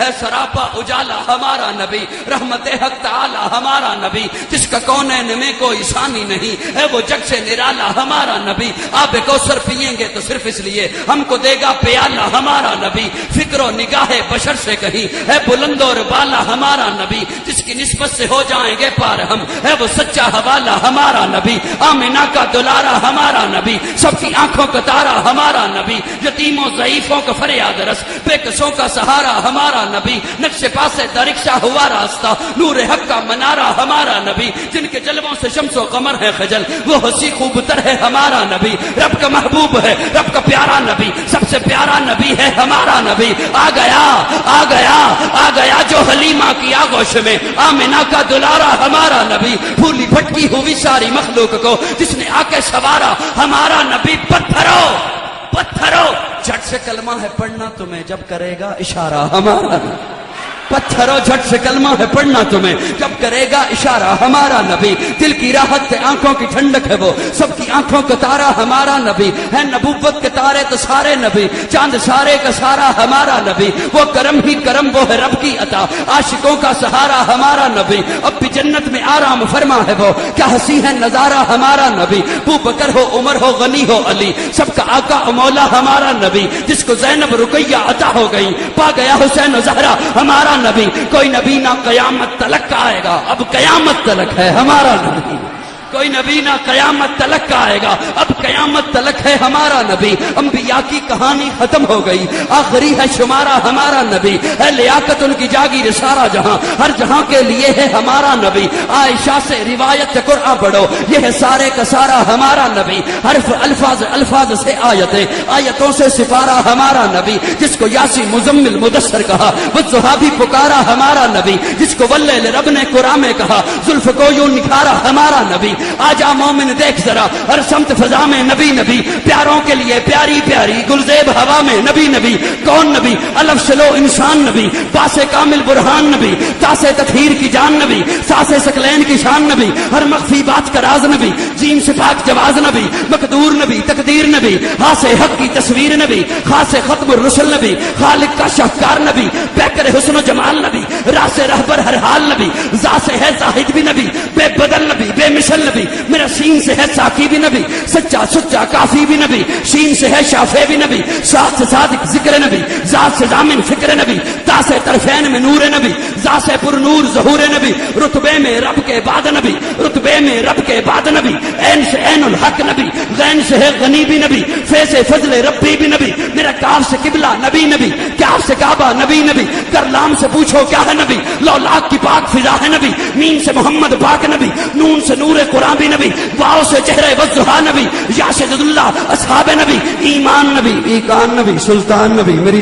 ہے سراپا اجالا ہمارا نبی، رحمت حق تعالی ہمارا نبی، جس کا کونین میں کوئی ثانی نہیں ہے، وہ جگ سے نرالا ہمارا نبی، آب کوثر پیئیں گے تو صرف اس لیے ہم کو دے گا پیالہ ہمارا نبی، فکر و نگاہ بشر سے کہیں ہے بلند اور بالا ہمارا نبی، جس کی نسبت سے ہو جائیں گے پار ہم ہے وہ سچا حوالہ ہمارا نبی، آمنہ کا دلارا ہمارا نبی، سب کی آنکھوں کا تارا ہمارا نبی، یتیموں ضعیفوں کا فریاد رس، بے کسوں کا سہارا ہمارا نبی، نقش پاسے درکشا ہوا راستہ، نور حق کا منارہ ہمارا نبی، جن کے جلووں سے شمس و قمر ہے خجل، وہ ہنسی خوب تر ہے ہمارا نبی، رب کا محبوب ہے رب کا پیارا نبی، سب سے پیارا نبی ہے ہمارا نبی، آ گیا آ گیا آ گیا جو حلیمہ کی آغوش میں، آمنہ کا دلارا ہمارا نبی، پھولی پھٹکی ہوئی ساری مخلوق کو جس نے آ کے سوارا ہمارا نبی، پتھرو پتھرو جھٹ سے کلمہ ہے پڑھنا تمہیں جب کرے گا اشارہ ہمارا نبی، پتھرو جھٹ سے کلمہ ہے پڑھنا تمہیں جب کرے گا اشارہ ہمارا نبی، دل کی راحت سے آنکھوں کی ٹھنڈک ہے وہ سب کی آنکھوں کا تارا ہمارا نبی، ہے نبوت کے تارے تو سارے نبی، چاند سارے کا سارا ہمارا نبی، وہ کرم ہی کرم وہ ہے رب کی عطا، عاشقوں کا سہارا ہمارا نبی، اب بھی جنت میں آرام فرما ہے وہ، کیا ہنسی ہے نظارہ ہمارا نبی، ابو بکر ہو عمر ہو غنی ہو علی، سب کا آقا مولا ہمارا نبی، جس کو زینب رقیہ عطا ہو گئی، پا گیا حسین و زہرا ہمارا نبی، کوئی نبی نہ قیامت تلک آئے گا، اب قیامت تلک ہے ہمارا نبی، کوئی نبی نہ قیامت تلک آئے گا، اب قیامت تلک ہے ہمارا نبی، انبیاء کی کہانی ختم ہو گئی، آخری ہے شمارہ ہمارا نبی، ہے لیاقت ان کی جاگیر سارا جہاں، ہر جہاں کے لیے ہے ہمارا نبی، عائشہ سے روایت قرآن پڑھو، یہ ہے سارے کا سارا ہمارا نبی، حرف الفاظ الفاظ سے آیتیں، آیتوں سے سپارہ ہمارا نبی، جس کو یاسی مزمل مدثر کہا، والضحیٰ بھی پکارا ہمارا نبی، جس کو واللیل رب نے قرآن میں کہا، زلف کو یوں نکھارا ہمارا نبی، آجا مومن دیکھ ذرا ہر سمت فضا میں نبی نبی، پیاروں کے لیے پیاری پیاری گلزیب ہوا میں نبی نبی، کون نبی الف شلو انسان نبی، پاس کامل برہان نبی، تاس تطہیر کی جان نبی، ساس سکلین کی شان نبی، ہر مخفی بات کا راز نبی، جیم سے پاک جواز نبی، مقدور نبی تقدیر نبی، ہاس حق کی تصویر نبی، خاص ختم الرسل نبی، خالق کا شاہکار نبی، پیکر حسن و جمال نبی، راس رہبر ہر حال نبی، ذات سے ہے زاہد بھی نبی، بے بدل نبی، بے مثل نبی، میرا سین سے ہے ساکی بھی نبی، سچا سچا کافی بھی نبی، شین سے ہے شافع بھی نبی، ساتھ سے صادق ذکر نبی، ذات سے ضامن فکر نبی، تا سے طرفین میں نور نبی، ذات سے پر نور ظہور نبی، رتبے میں رب کے بعد نبی، رتبے میں رب کے بعد نبی، عین سے عین الحق نبی، غین سے ہے غنی بھی نبی، فے سے فضل ربی بھی نبی، میرا کاف سے قبلہ نبی نبی، کاف سے کعبہ نبی نبی، کرلام سے پوچھو کیا ہے نبی، لولاک کی پاک فضا ہے نبی، میم سے محمد پاک نبی، نون سے نور قرآن بھی نبی، واؤ سے چہرے والضحیٰ نبی، یا سے اللہ اصحاب نبی، ایمان نبی، ایقان نبی، سلطان نبی، میری